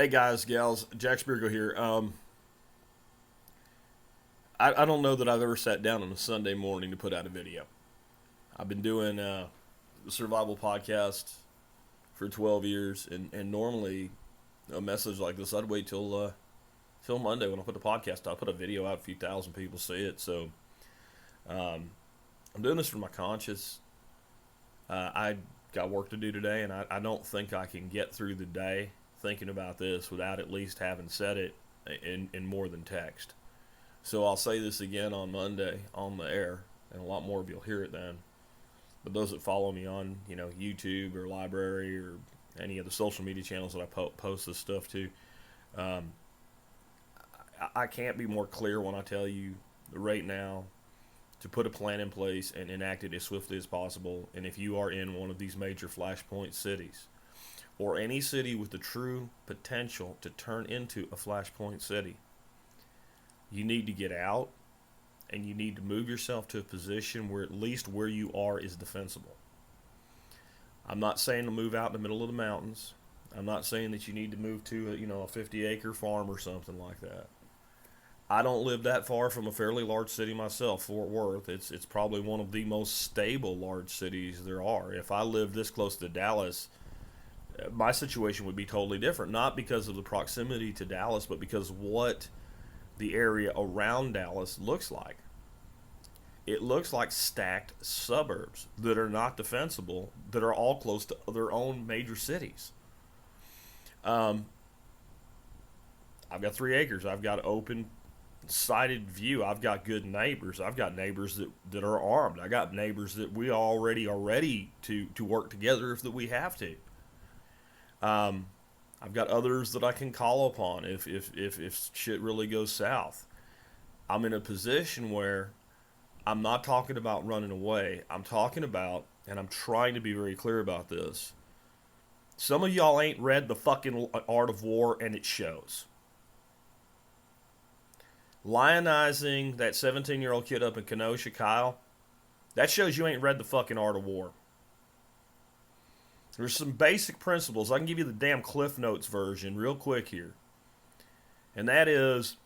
Hey guys, gals, Jack Spirko here. I don't know that I've ever sat down on a Sunday morning to put out a video. I've been doing a survival podcast for 12 years, and normally a message like this, I'd wait till Monday when I put the podcast out. I put a video out, a few thousand people see it. So I'm doing this for my conscience. I got work to do today, and I don't think I can get through the day thinking about this without at least having said it in more than text. So I'll say this again on Monday on the air, and a lot more of you'll hear it then. But those that follow me on, YouTube or Library or any of the social media channels that I post this stuff to, um, I can't be more clear when I tell you right now to put a plan in place and enact it as swiftly as possible. And if you are in one of these major flashpoint cities, or any city with the true potential to turn into a flashpoint city, you need to get out and you need to move yourself to a position where at least where you are is defensible. I'm not saying to move out in the middle of the mountains. I'm not saying that you need to move to a 50-acre farm or something like that. I don't live that far from a fairly large city myself, Fort Worth. It's probably one of the most stable large cities there are. If I lived this close to Dallas, my situation would be totally different. Not because of the proximity to Dallas, but because what the area around Dallas looks like. It looks like stacked suburbs that are not defensible, that are all close to their own major cities. I've got 3 acres. I've got open sighted view. I've got good neighbors. I've got neighbors that are armed. I got neighbors that we already are ready to work together if that we have to. I've got others that I can call upon if shit really goes south. I'm in a position where I'm not talking about running away. I'm talking about, and I'm trying to be very clear about this. Some of y'all ain't read the fucking Art of War, and it shows. Lionizing that 17-year-old kid up in Kenosha, Kyle, that shows you ain't read the fucking Art of War. There's some basic principles. I can give you the damn Cliff Notes version real quick here. And that is,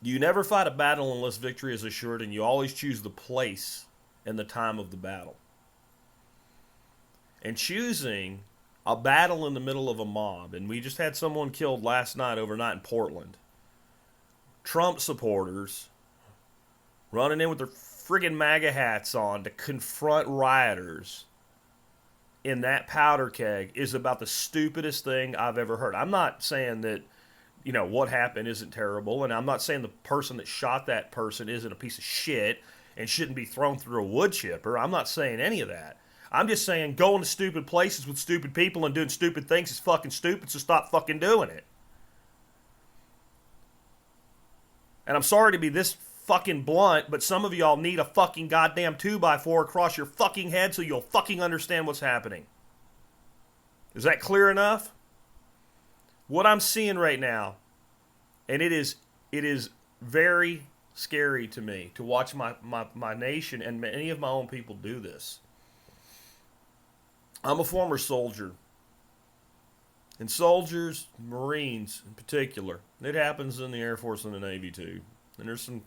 you never fight a battle unless victory is assured, and you always choose the place and the time of the battle. And choosing a battle in the middle of a mob, and we just had someone killed overnight in Portland. Trump supporters running in with their friggin' MAGA hats on to confront rioters in that powder keg is about the stupidest thing I've ever heard. I'm not saying that, what happened isn't terrible, and I'm not saying the person that shot that person isn't a piece of shit and shouldn't be thrown through a wood chipper. I'm not saying any of that. I'm just saying going to stupid places with stupid people and doing stupid things is fucking stupid, so stop fucking doing it. And I'm sorry to be this fucking blunt, but some of y'all need a fucking goddamn 2x4 across your fucking head so you'll fucking understand what's happening. Is that clear enough? What I'm seeing right now, and it is very scary to me to watch my nation and many of my own people do this. I'm a former soldier. And soldiers, Marines in particular, it happens in the Air Force and the Navy too. And there's some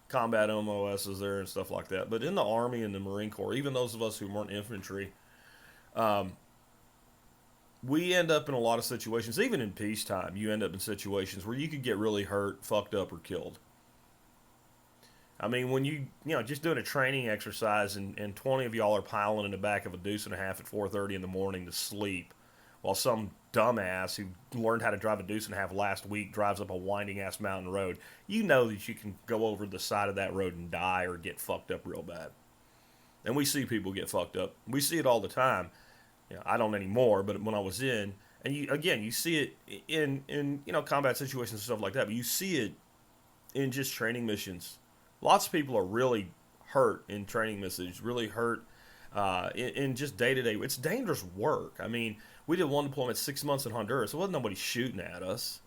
combat MOSs there and stuff like that. But in the Army and the Marine Corps, even those of us who weren't infantry, we end up in a lot of situations, even in peacetime, you end up in situations where you could get really hurt, fucked up, or killed. I mean, when just doing a training exercise and 20 of y'all are piling in the back of a deuce and a half at 4:30 in the morning to sleep, while some dumbass who learned how to drive a deuce and a half last week drives up a winding ass mountain road, you know that you can go over the side of that road and die or get fucked up real bad. And we see people get fucked up. We see it all the time. I don't anymore, but when I was in, and you see it in combat situations and stuff like that, but you see it in just training missions. Lots of people are really hurt in training missions, really hurt in just day-to-day. It's dangerous work. I mean, we did one deployment 6 months in Honduras. It wasn't nobody shooting at us.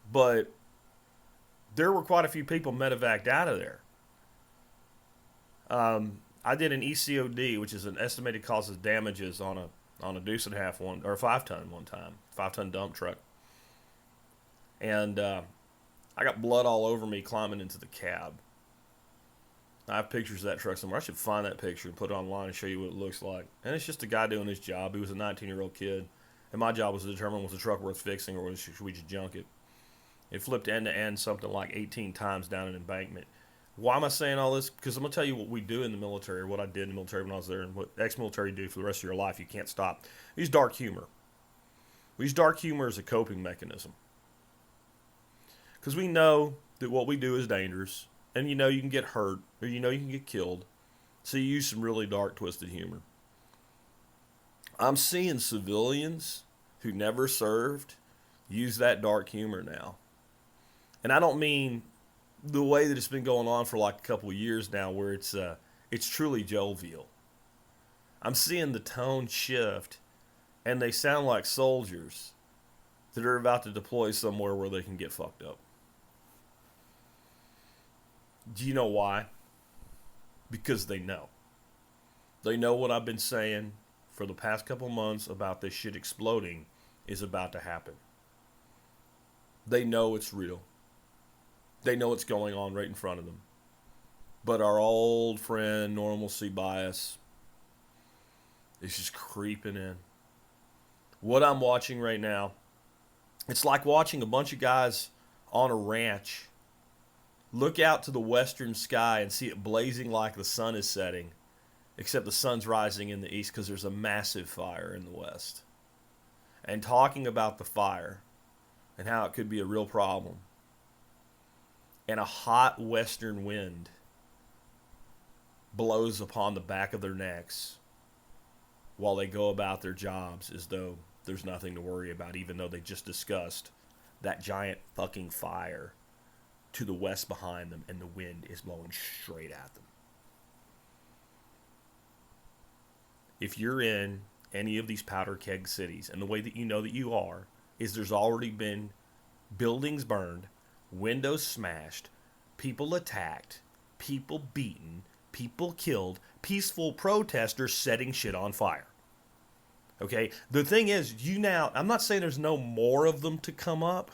But there were quite a few people medevaced out of there. I did an ECOD, which is an estimated causes damages on a deuce and a half one, or a 5-ton one time, 5-ton dump truck. And I got blood all over me climbing into the cab. I have pictures of that truck somewhere. I should find that picture and put it online and show you what it looks like. And it's just a guy doing his job. He was a 19-year-old kid. And my job was to determine was the truck worth fixing or should we just junk it. It flipped end to end something like 18 times down an embankment. Why am I saying all this? Because I'm going to tell you what we do in the military, or what I did in the military when I was there, and what ex-military do for the rest of your life. You can't stop. We use dark humor. We use dark humor as a coping mechanism. Because we know that what we do is dangerous, and you know you can get hurt, or you know you can get killed. So you use some really dark, twisted humor. I'm seeing civilians who never served use that dark humor now. And I don't mean the way that it's been going on for like a couple of years now, where it's truly jovial. I'm seeing the tone shift, and they sound like soldiers that are about to deploy somewhere where they can get fucked up. Do you know why? Because they know. They know what I've been saying for the past couple months about this shit exploding is about to happen. They know it's real. They know it's going on right in front of them. But our old friend, Normality Bias, is just creeping in. What I'm watching right now, it's like watching a bunch of guys on a ranch look out to the western sky and see it blazing like the sun is setting, except the sun's rising in the east because there's a massive fire in the west. And talking about the fire and how it could be a real problem. And a hot western wind blows upon the back of their necks while they go about their jobs as though there's nothing to worry about, even though they just discussed that giant fucking fire to the west behind them and the wind is blowing straight at them. If you're in any of these powder keg cities, and the way that you know that you are is there's already been buildings burned, windows smashed, people attacked, people beaten, people killed, peaceful protesters setting shit on fire. Okay? The thing is, I'm not saying there's no more of them to come up,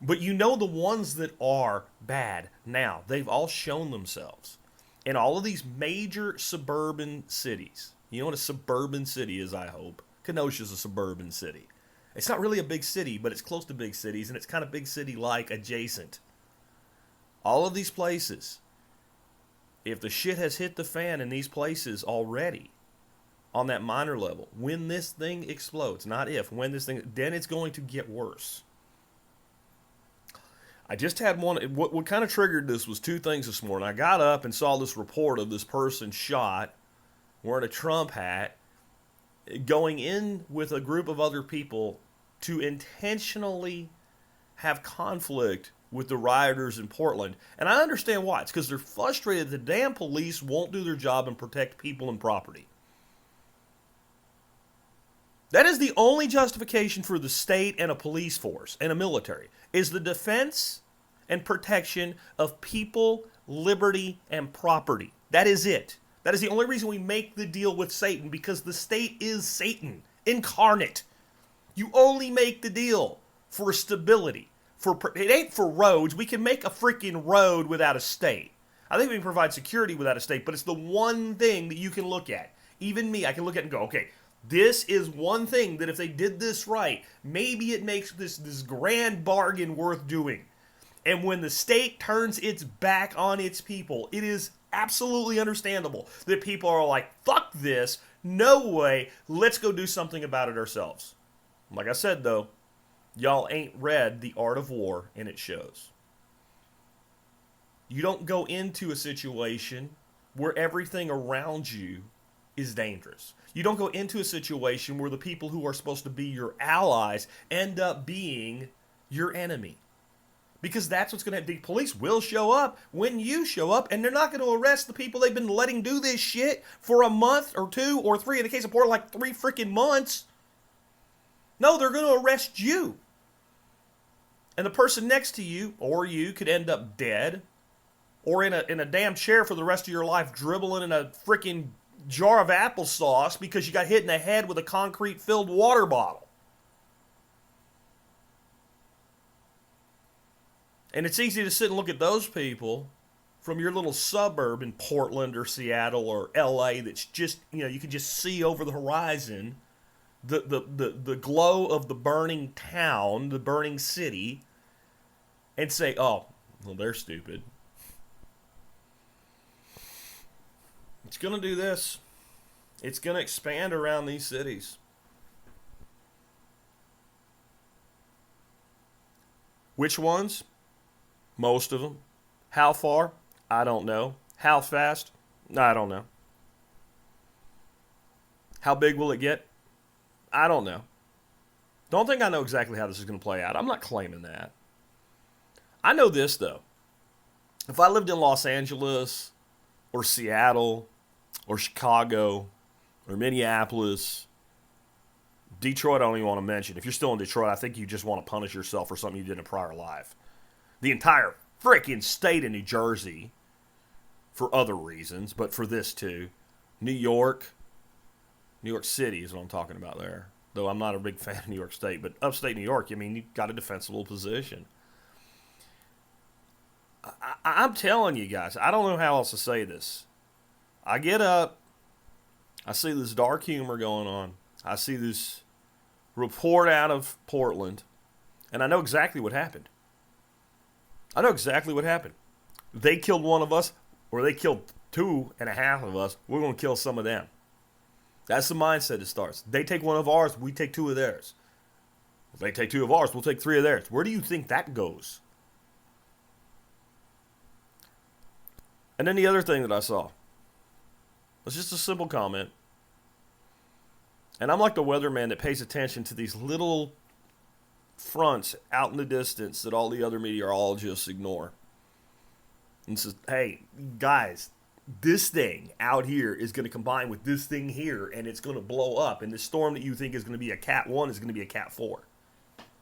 but you know the ones that are bad now. They've all shown themselves in all of these major suburban cities. You know what a suburban city is, I hope. Kenosha's a suburban city. It's not really a big city, but it's close to big cities, and it's kind of big city-like adjacent. All of these places, if the shit has hit the fan in these places already, on that minor level, when this thing explodes, not if, when this thing, then it's going to get worse. I just had one, what kind of triggered this was two things this morning. I got up and saw this report of this person shot, wearing a Trump hat, going in with a group of other people to intentionally have conflict with the rioters in Portland. And I understand why. It's because they're frustrated the damn police won't do their job and protect people and property. That is the only justification for the state and a police force and a military, is the defense and protection of people, liberty, and property. That is it. That is the only reason we make the deal with Satan, because the state is Satan incarnate. You only make the deal for stability. It ain't for roads. We can make a freaking road without a state. I think we can provide security without a state, but it's the one thing that you can look at. Even me, I can look at it and go, okay, this is one thing that if they did this right, maybe it makes this grand bargain worth doing. And when the state turns its back on its people, it is absolutely understandable that people are like, fuck this, no way, let's go do something about it ourselves. Like I said, though, y'all ain't read The Art of War, and it shows. You don't go into a situation where everything around you is dangerous. You don't go into a situation where the people who are supposed to be your allies end up being your enemy. Because that's what's going to happen. The police will show up when you show up, and they're not going to arrest the people they've been letting do this shit for a month or two or three. In the case of Portland, like 3 freaking months. No, they're going to arrest you. And the person next to you, or you, could end up dead, or in a damn chair for the rest of your life, dribbling in a freaking jar of applesauce because you got hit in the head with a concrete-filled water bottle. And it's easy to sit and look at those people from your little suburb in Portland or Seattle or LA that's just, you can just see over the horizon the glow of the burning town, the burning city, and say, oh, well, they're stupid. It's going to do this. It's going to expand around these cities. Which ones? Most of them. How far? I don't know. How fast? I don't know. How big will it get? I don't know. Don't think I know exactly how this is going to play out. I'm not claiming that. I know this, though. If I lived in Los Angeles or Seattle or Chicago or Minneapolis, Detroit I don't even want to mention. If you're still in Detroit, I think you just want to punish yourself for something you did in a prior life. The entire freaking state of New Jersey, for other reasons, but for this too. New York City is what I'm talking about there. Though I'm not a big fan of New York State, but upstate New York, you've got a defensible position. I'm telling you guys, I don't know how else to say this. I get up, I see this dark humor going on. I see this report out of Portland, and I know exactly what happened. They killed one of us, or they killed 2.5 of us. We're going to kill some of them. That's the mindset it starts. They take one of ours, we take 2 of theirs. If they take 2 of ours, we'll take 3 of theirs. Where do you think that goes? And then the other thing that I saw was just a simple comment. And I'm like the weatherman that pays attention to these little fronts out in the distance that all the other meteorologists ignore. And says, hey, guys, this thing out here is going to combine with this thing here, and it's going to blow up. And the storm that you think is going to be a Cat 1 is going to be a Cat 4.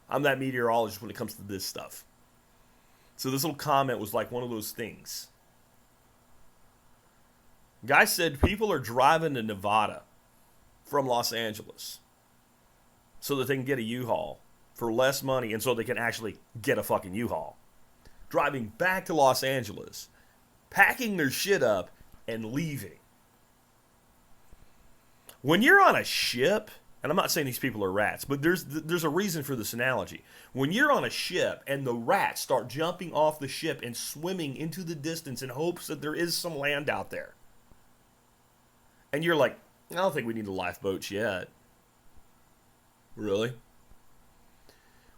I'm that meteorologist when it comes to this stuff. So this little comment was like one of those things. Guy said people are driving to Nevada from Los Angeles so that they can get a U-Haul for less money and so they can actually get a fucking U-Haul. Driving back to Los Angeles, packing their shit up, and leaving. When you're on a ship, and I'm not saying these people are rats, but there's a reason for this analogy. When you're on a ship and the rats start jumping off the ship and swimming into the distance in hopes that there is some land out there, and you're like, I don't think we need a lifeboat yet. Really?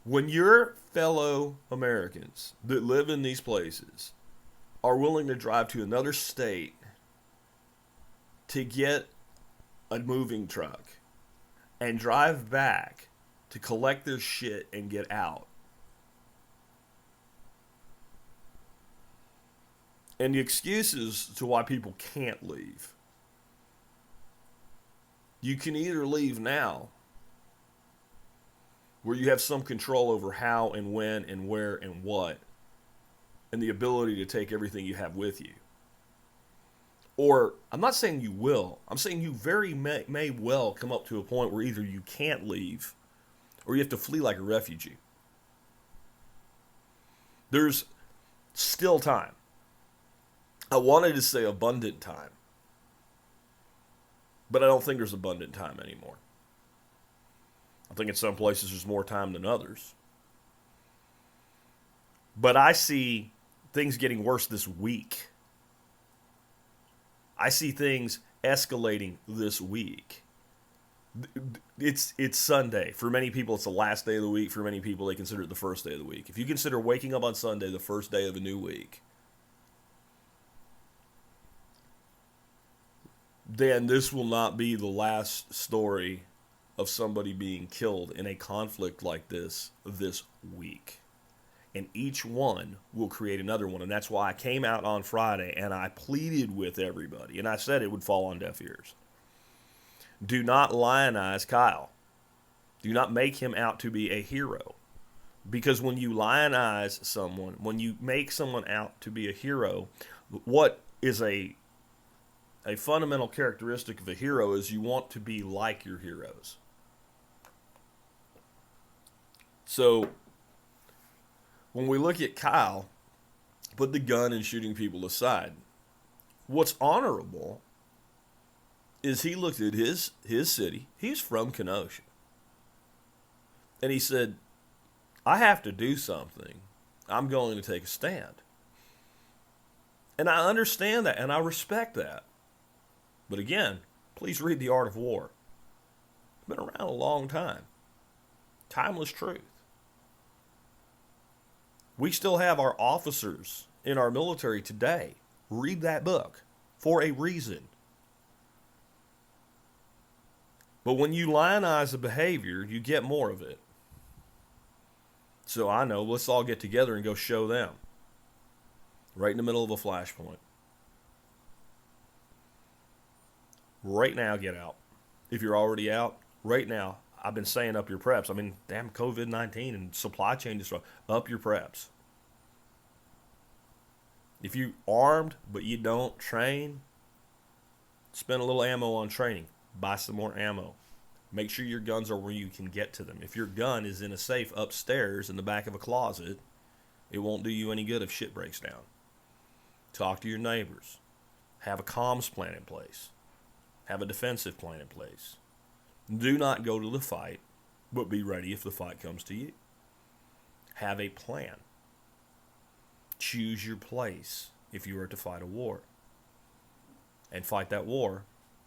When your fellow Americans that live in these places are willing to drive to another state to get a moving truck and drive back to collect their shit and get out, and the excuses to why people can't leave. You can either leave now, where you have some control over how and when and where and what, and the ability to take everything you have with you. Or, I'm not saying you will, I'm saying you very may well come up to a point where either you can't leave, or you have to flee like a refugee. There's still time. I wanted to say abundant time, but I don't think there's abundant time anymore. I think in some places there's more time than others. But I see things getting worse this week. I see things escalating this week. It's Sunday. For many people, it's the last day of the week. For many people, they consider it the first day of the week. If you consider waking up on Sunday the first day of a new week, then this will not be the last story of somebody being killed in a conflict like this week. And each one will create another one. And that's why I came out on Friday and I pleaded with everybody. And I said it would fall on deaf ears. Do not lionize Kyle. Do not make him out to be a hero. Because when you lionize someone, when you make someone out to be a hero, what is a fundamental characteristic of a hero is you want to be like your heroes. So, When we look at Kyle, put the gun and shooting people aside. What's honorable is he looked at his city. He's from Kenosha. And he said, I have to do something. I'm going to take a stand. And I understand that and I respect that. But again, please read The Art of War. It's been around a long time. Timeless truth. We still have our officers in our military today. Read that book for a reason. But when you lionize a behavior, you get more of it. So I know, let's all get together and go show them. Right in the middle of a flashpoint. Right now, get out. If you're already out, right now, I've been saying up your preps. I mean, damn COVID-19 and supply chain disruption. Up your preps. If you armed but you don't train, spend a little ammo on training. Buy some more ammo. Make sure your guns are where you can get to them. If your gun is in a safe upstairs in the back of a closet, it won't do you any good if shit breaks down. Talk to your neighbors. Have a comms plan in place. Have a defensive plan in place. Do not go to the fight, but be ready if the fight comes to you. Have a plan. Choose your place if you are to fight a war. And fight that war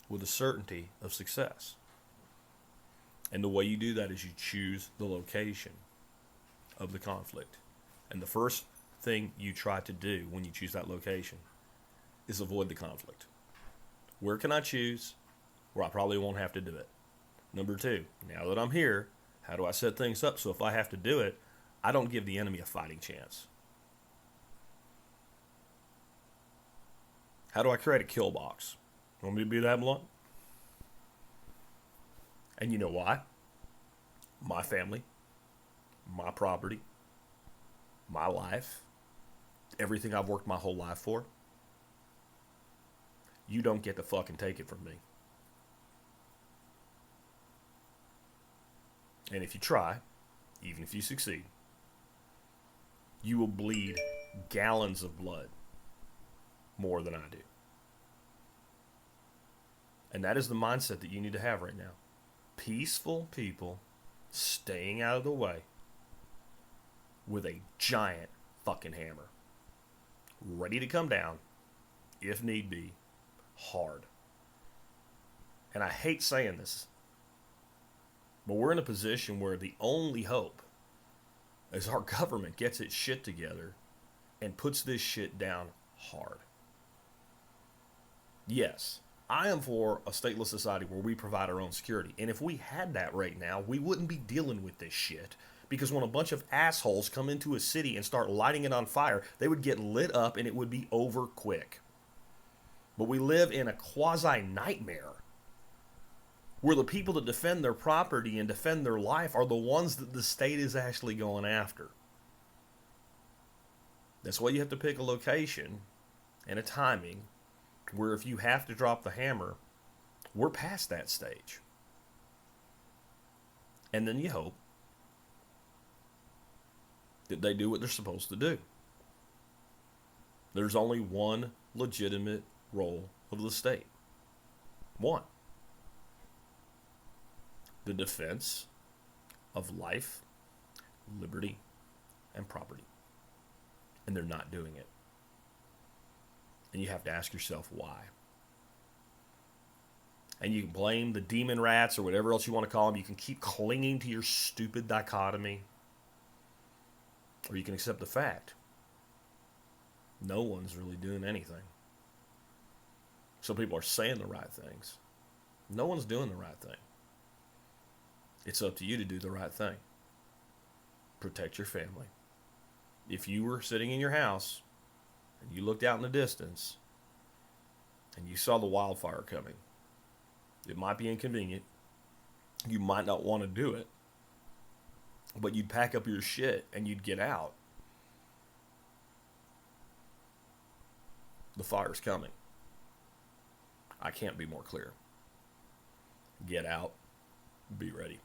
with a certainty of success. And the way you do that is you choose the location of the conflict. And the first thing you try to do when you choose that location is avoid the conflict. Where can I choose where I probably won't have to do it? Number two, now that I'm here, how do I set things up so if I have to do it, I don't give the enemy a fighting chance? How do I create a kill box? Want me to be that blunt? And you know why? My family, my property, my life, everything I've worked my whole life for, you don't get to fucking take it from me. And if you try, even if you succeed, you will bleed gallons of blood more than I do. And that is the mindset that you need to have right now. Peaceful people staying out of the way with a giant fucking hammer. Ready to come down, if need be, hard. And I hate saying this, but we're in a position where the only hope is our government gets its shit together and puts this shit down hard. Yes, I am for a stateless society where we provide our own security. And if we had that right now, we wouldn't be dealing with this shit. Because when a bunch of assholes come into a city and start lighting it on fire, they would get lit up and it would be over quick. But we live in a quasi-nightmare where the people that defend their property and defend their life are the ones that the state is actually going after. That's why you have to pick a location and a timing where if you have to drop the hammer, we're past that stage. And then you hope that they do what they're supposed to do. There's only one legitimate role of the state. One. The defense of life, liberty, and property. And they're not doing it. And you have to ask yourself why. And you can blame the demon rats or whatever else you want to call them. You can keep clinging to your stupid dichotomy. Or you can accept the fact. No one's really doing anything. Some people are saying the right things. No one's doing the right thing. It's up to you to do the right thing. Protect your family. If you were sitting in your house and you looked out in the distance and you saw the wildfire coming, it might be inconvenient. You might not want to do it, but you'd pack up your shit and you'd get out. The fire's coming. I can't be more clear. Get out. Be ready.